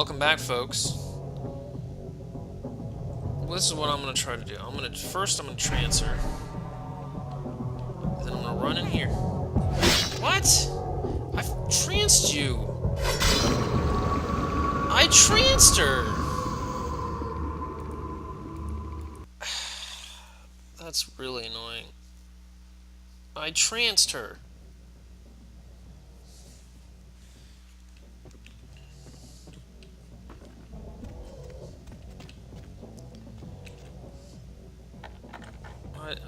Welcome back, folks. Well, this is what I'm gonna try to do. I'm gonna trance her. Then I'm gonna run in here. What? I've tranced you. I tranced her. That's really annoying. I tranced her.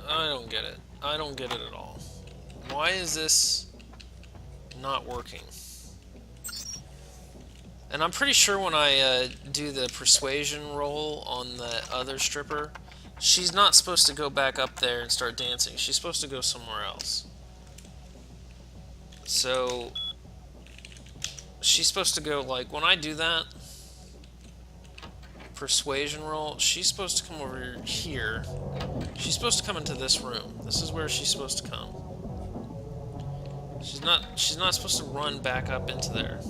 I don't get it. I don't get it at all. Why is this not working? And I'm pretty sure when I do the persuasion roll on the other stripper, she's not supposed to go back up there and start dancing. She's supposed to go somewhere else. So she's supposed to go, like, when I do that persuasion roll, she's supposed to come over here. She's supposed to come into this room. This is where she's supposed to come. She's not supposed to run back up into there.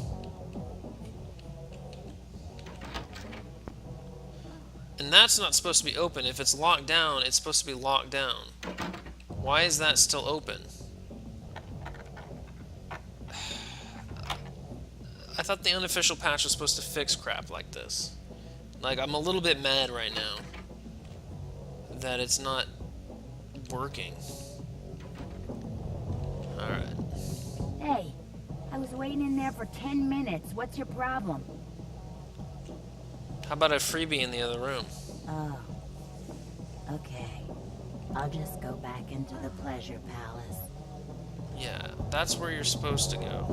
And that's not supposed to be open. If it's locked down, it's supposed to be locked down. Why is that still open? I thought the unofficial patch was supposed to fix crap like this. Like, I'm a little bit mad right now that it's not working. Alright. Hey, I was waiting in there for 10 minutes. What's your problem? How about a freebie in the other room? Oh. Okay. I'll just go back into the pleasure palace. Yeah, that's where you're supposed to go.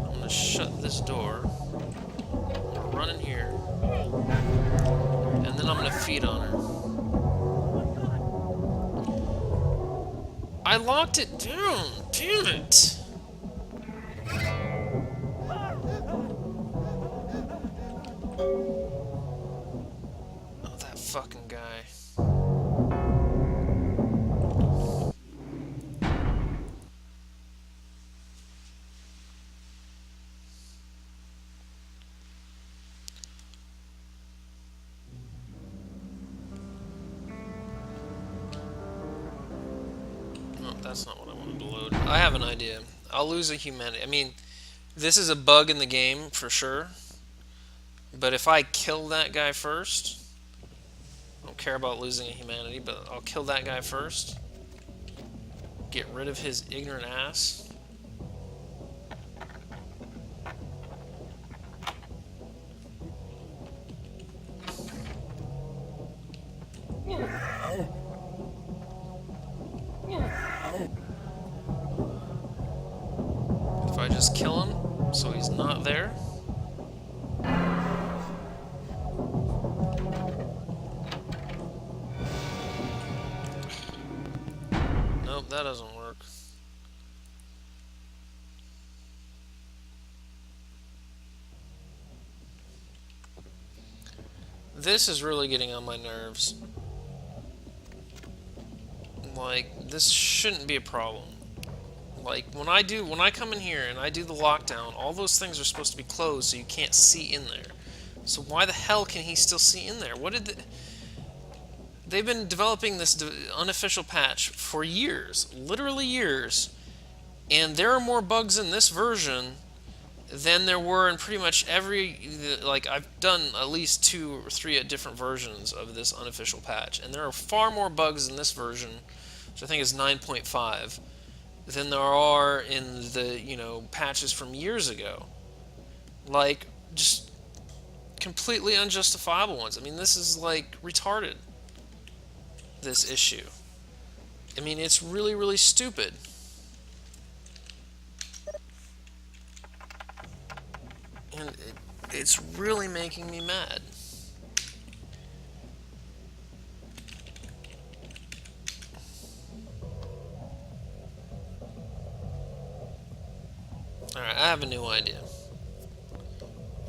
I'm gonna shut this door. I'm gonna run in here. And then I'm gonna feed on her. I locked it down! Damn it! Oh, that fucking guy. That's not what I wanted to load. I have an idea. I'll lose a humanity. I mean, this is a bug in the game for sure. But if I kill that guy first, I don't care about losing a humanity, but I'll kill that guy first. Get rid of his ignorant ass. If I just kill him, so he's not there. Nope, that doesn't work. This is really getting on my nerves. Like, this shouldn't be a problem. Like, when I come in here and I do the lockdown, all those things are supposed to be closed so you can't see in there. So why the hell can he still see in there? What did they've been developing this unofficial patch for years, literally years, and there are more bugs in this version than there were in pretty much every, like, I've done at least 2 or 3 different versions of this unofficial patch, and there are far more bugs in this version, which I think is 9.5, than there are in the, patches from years ago. Like, just completely unjustifiable ones. I mean, this is, like, retarded, this issue. I mean, it's really, really stupid. And it's really making me mad. Alright, I have a new idea.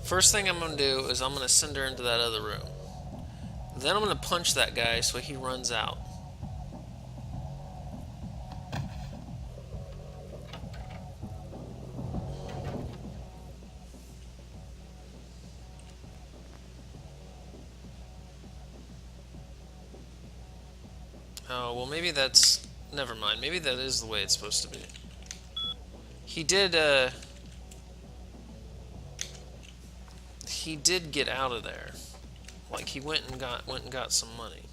First thing I'm going to do is I'm going to send her into that other room. Then I'm going to punch that guy so he runs out. Oh, well, maybe that's... Never mind. Maybe that is the way it's supposed to be. He did, He did get out of there. Like, he went and got some money.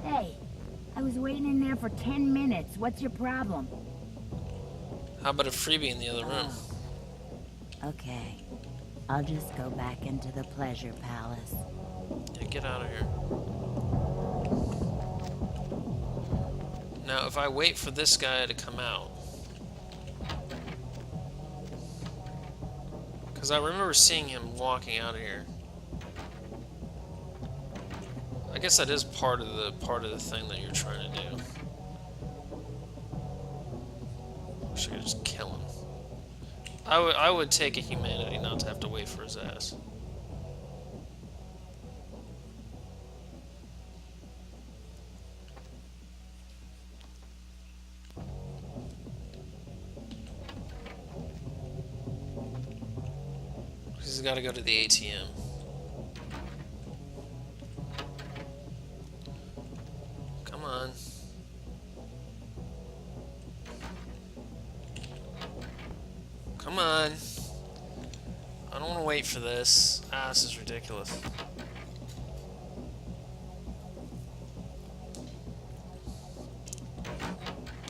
Hey, I was waiting in there for 10 minutes. What's your problem? How about a freebie in the other room? Okay. I'll just go back into the pleasure palace. Yeah, get out of here. Now, if I wait for this guy to come out... Because I remember seeing him walking out of here. I guess that is part of the thing that you're trying to do. Wish I could just kill him. I would take a humanity not to have to wait for his ass. He's got to go to the ATM. Come on. Come on. I don't want to wait for this. Ah, this is ridiculous.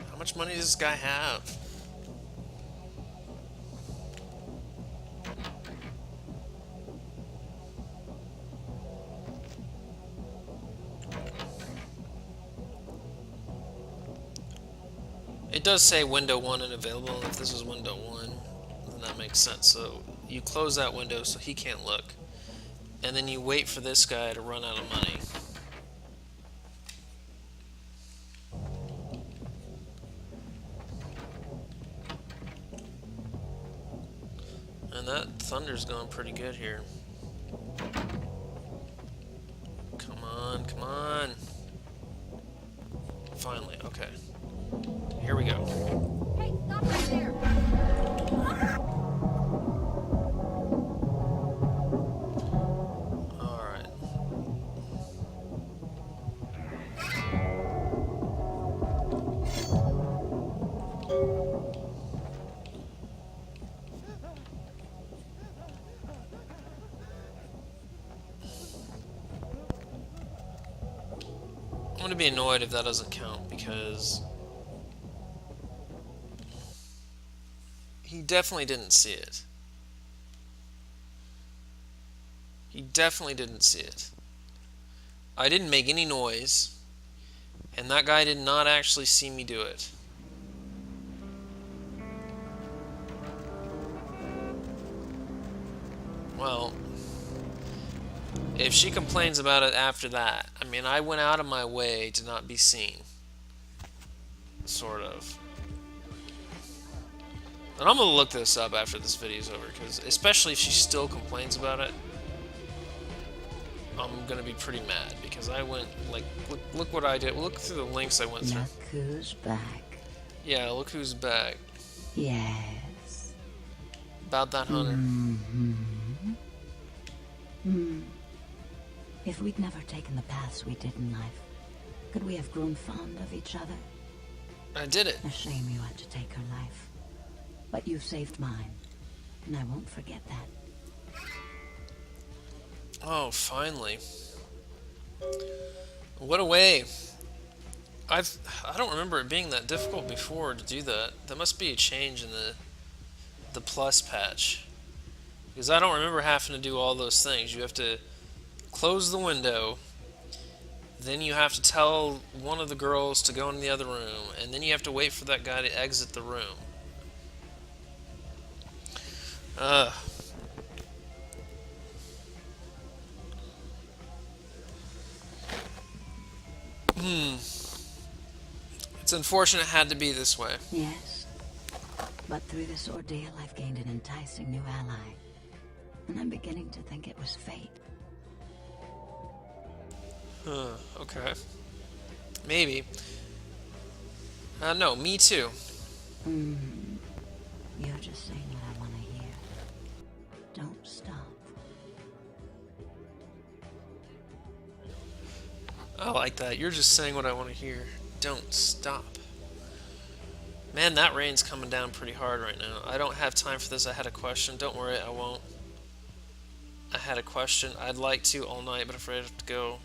How much money does this guy have? It does say window 1 and available, and if this is window 1, then that makes sense. So you close that window so he can't look, and then you wait for this guy to run out of money. And that thunder's going pretty good here. Come on, come on. Finally, okay. Here we go. Hey, stop right there! Alright. I'm gonna be annoyed if that doesn't count, because he definitely didn't see it. He definitely didn't see it. I didn't make any noise, and that guy did not actually see me do it. Well, if she complains about it after that, I mean, I went out of my way to not be seen. Sort of. And I'm gonna look this up after this video's over, because especially if she still complains about it, I'm gonna be pretty mad, because I went, like, look what I did. Look through the links I went through. Look who's back. Yeah, look who's back. Yes. About that hunter. If we'd never taken the paths we did in life, could we have grown fond of each other? I did it. A shame you had to take her life. But you saved mine, and I won't forget that. Oh, finally. What a way. I don't remember it being that difficult before to do that. That must be a change in the plus patch. Because I don't remember having to do all those things. You have to close the window, then you have to tell one of the girls to go in the other room, and then you have to wait for that guy to exit the room. It's unfortunate it had to be this way. Yes. But through this ordeal, I've gained an enticing new ally. And I'm beginning to think it was fate. Okay. Maybe. No, me too. Mm, you're just saying what I want to hear. Don't stop. I like that. You're just saying what I want to hear. Don't stop. Man, that rain's coming down pretty hard right now. I don't have time for this. I had a question. Don't worry, I won't. I had a question. I'd like to all night, but afraid I have to go.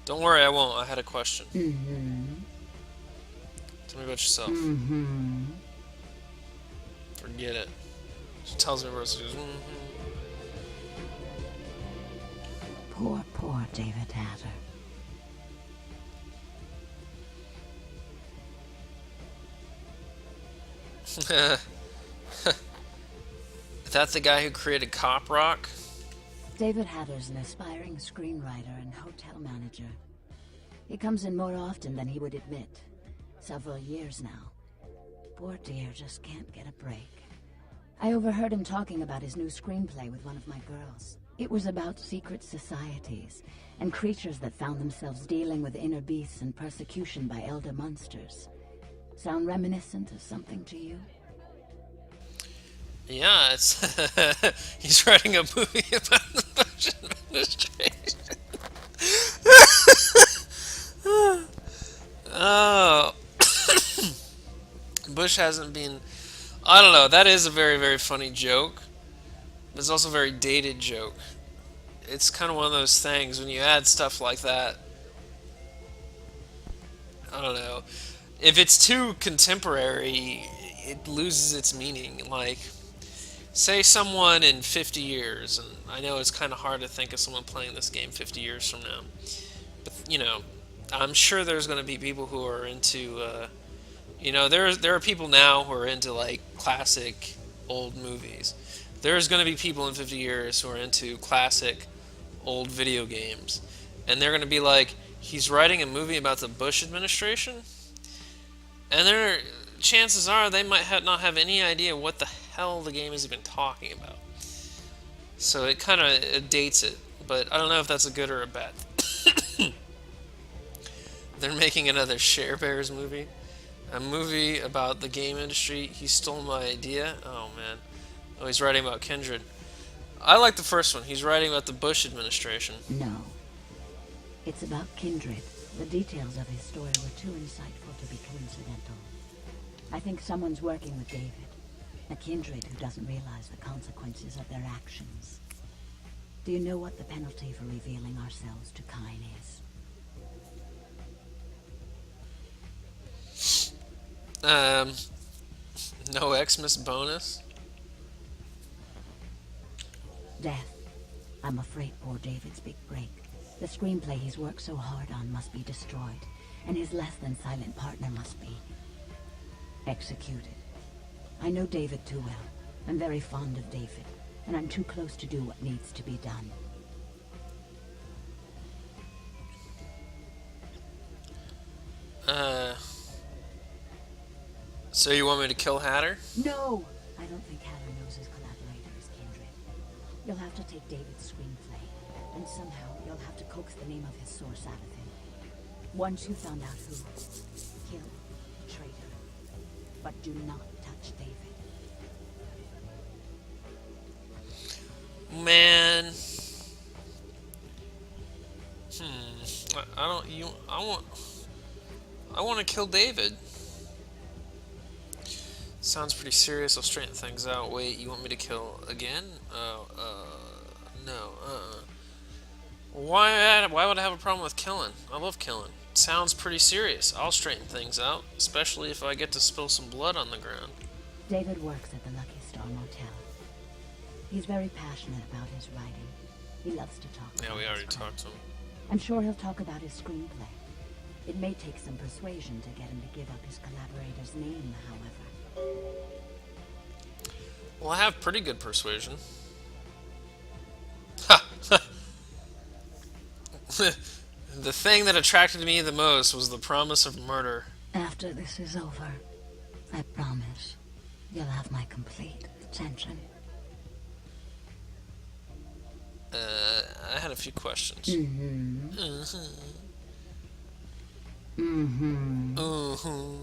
Don't worry, I won't. I had a question. Mm-hmm. Tell me about yourself. Mm-hmm. Forget it. She tells me where she goes, Poor, poor David Hatter. That's the guy who created Cop Rock? David Hatter's an aspiring screenwriter and hotel manager. He comes in more often than he would admit. Several years now. Poor dear just can't get a break. I overheard him talking about his new screenplay with one of my girls. It was about secret societies and creatures that found themselves dealing with inner beasts and persecution by elder monsters. Sound reminiscent of something to you? Yeah, it's he's writing a movie about the Bush administration. Oh, Bush hasn't been. I don't know. That is a very, very funny joke. But it's also a very dated joke. It's kind of one of those things when you add stuff like that. I don't know. If it's too contemporary, it loses its meaning. Like, say someone in 50 years, and I know it's kind of hard to think of someone playing this game 50 years from now, but I'm sure there's going to be people who are into, there are people now who are into like classic old movies. There's going to be people in 50 years who are into classic old video games, and they're going to be like, he's writing a movie about the Bush administration, and chances are they might not have any idea what the hell the game is even talking about. So it kind of dates it, but I don't know if that's a good or a bad. They're making another Share Bears movie, a movie about the game industry. He stole my idea. Oh man. Oh, he's writing about Kindred. I like the first one. He's writing about the Bush administration. No. It's about Kindred. The details of his story were too insightful to be coincidental. I think someone's working with David. A Kindred who doesn't realize the consequences of their actions. Do you know what the penalty for revealing ourselves to Kine is? No Xmas bonus? Death. I'm afraid poor David's big break. The screenplay he's worked so hard on must be destroyed, and his less than silent partner must be executed. I know David too well. I'm very fond of David, and I'm too close to do what needs to be done. So you want me to kill Hatter? No! I don't think Hatter knows his collaborator is Kindred. You'll have to take David's screenplay, and somehow you'll have to coax the name of his source out of him. Once you found out who, kill the traitor. But do not touch David. Man. I want to kill David. Sounds pretty serious. I'll straighten things out. Wait, you want me to kill again? No. Why would I have a problem with killing? I love killing. Sounds pretty serious. I'll straighten things out, especially if I get to spill some blood on the ground. David works at the Lucky Star Motel. He's very passionate about his writing. He loves to talk about Yeah, we already his talked to him. I'm sure he'll talk about his screenplay. It may take some persuasion to get him to give up his collaborator's name, however. Well, I have pretty good persuasion. Ha! The thing that attracted me the most was the promise of murder. After this is over, I promise you'll have my complete attention. I had a few questions. Mm-hmm.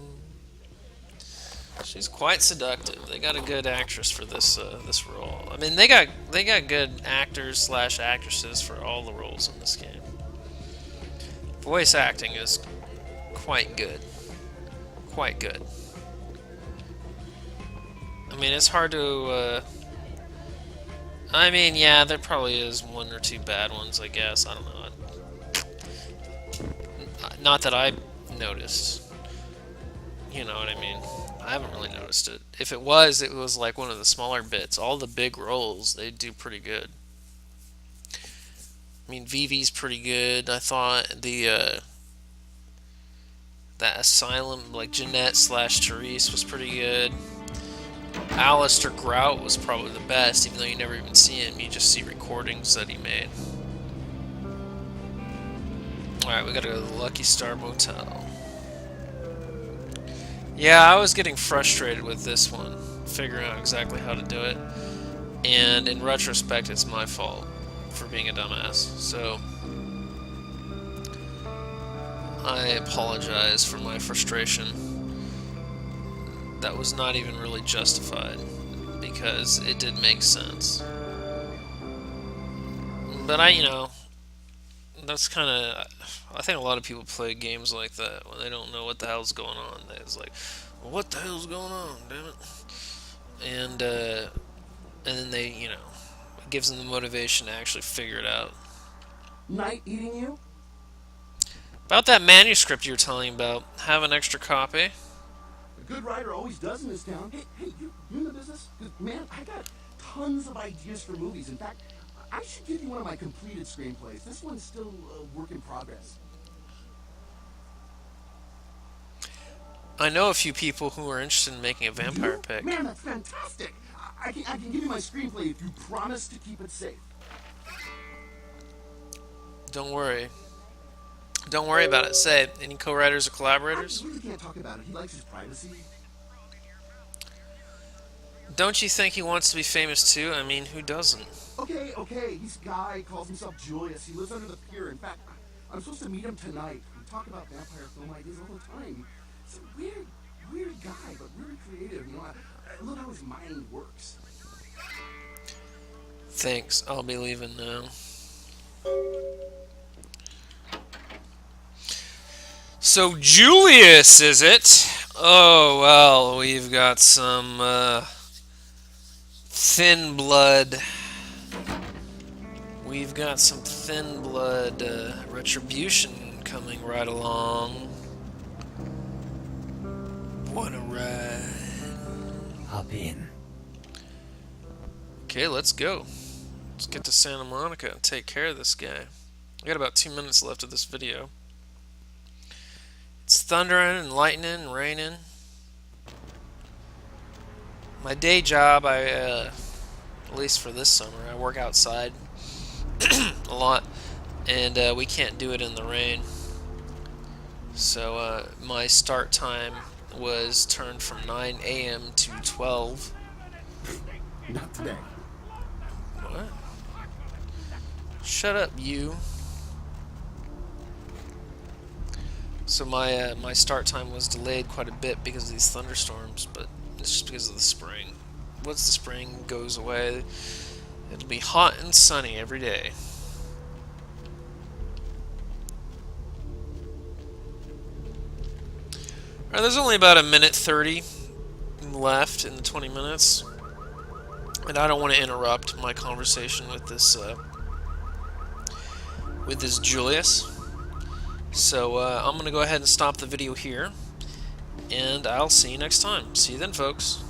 She's quite seductive. They got a good actress for this role. I mean, they got good actors slash actresses for all the roles in this game. Voice acting is quite good. Quite good. I mean, it's hard to. I mean, yeah, there probably is one or two bad ones, I guess. I don't know. Not that I noticed. You know what I mean? I haven't really noticed it. If it was like one of the smaller bits. All the big roles, they do pretty good. I mean, Vivi's pretty good. I thought that Asylum, like Jeanette slash Therese, was pretty good. Alistair Grout was probably the best, even though you never even see him. You just see recordings that he made. Alright, we gotta go to the Lucky Star Motel. Yeah, I was getting frustrated with this one, figuring out exactly how to do it. And in retrospect, it's my fault for being a dumbass. So, I apologize for my frustration. That was not even really justified, because it did make sense. But that's kind of... I think a lot of people play games like that when they don't know what the hell's going on. It's like, well, what the hell's going on, damn it? And then they, it gives them the motivation to actually figure it out. Night eating you? About that manuscript you were telling about, have an extra copy. A good writer always does in this town. Hey, you in the business? 'Cause, man, I got tons of ideas for movies. In fact, I should give you one of my completed screenplays. This one's still a work in progress. I know a few people who are interested in making a vampire You? pick. Man, that's fantastic. I can give you my screenplay if you promise to keep it safe. Don't worry. Don't worry about it. Say, any co-writers or collaborators? I really can't talk about it. He likes his privacy. Don't you think he wants to be famous too? I mean, who doesn't? Okay. He's a guy, calls himself Julius. He lives under the pier. In fact, I'm supposed to meet him tonight. We talk about vampire film ideas all the time. He's a weird guy, but really creative. I love how his mind works. Thanks. I'll be leaving now. So Julius, is it? Oh, well, we've got some thin blood. We've got some thin blood retribution coming right along. What a ride. Hop in. Okay, let's go. Let's get to Santa Monica and take care of this guy. I got about 2 minutes left of this video. It's thundering and lightning and raining. My day job, at least for this summer, I work outside a lot, and we can't do it in the rain. So my start time was turned from 9 a.m. to 12. Not today. What? Shut up, you. So my start time was delayed quite a bit because of these thunderstorms, but it's just because of the spring. Once the spring goes away, it'll be hot and sunny every day. Alright, there's only about 1:30 left in the 20 minutes, and I don't want to interrupt my conversation with this Julius. So I'm going to go ahead and stop the video here, and I'll see you next time. See you then, folks.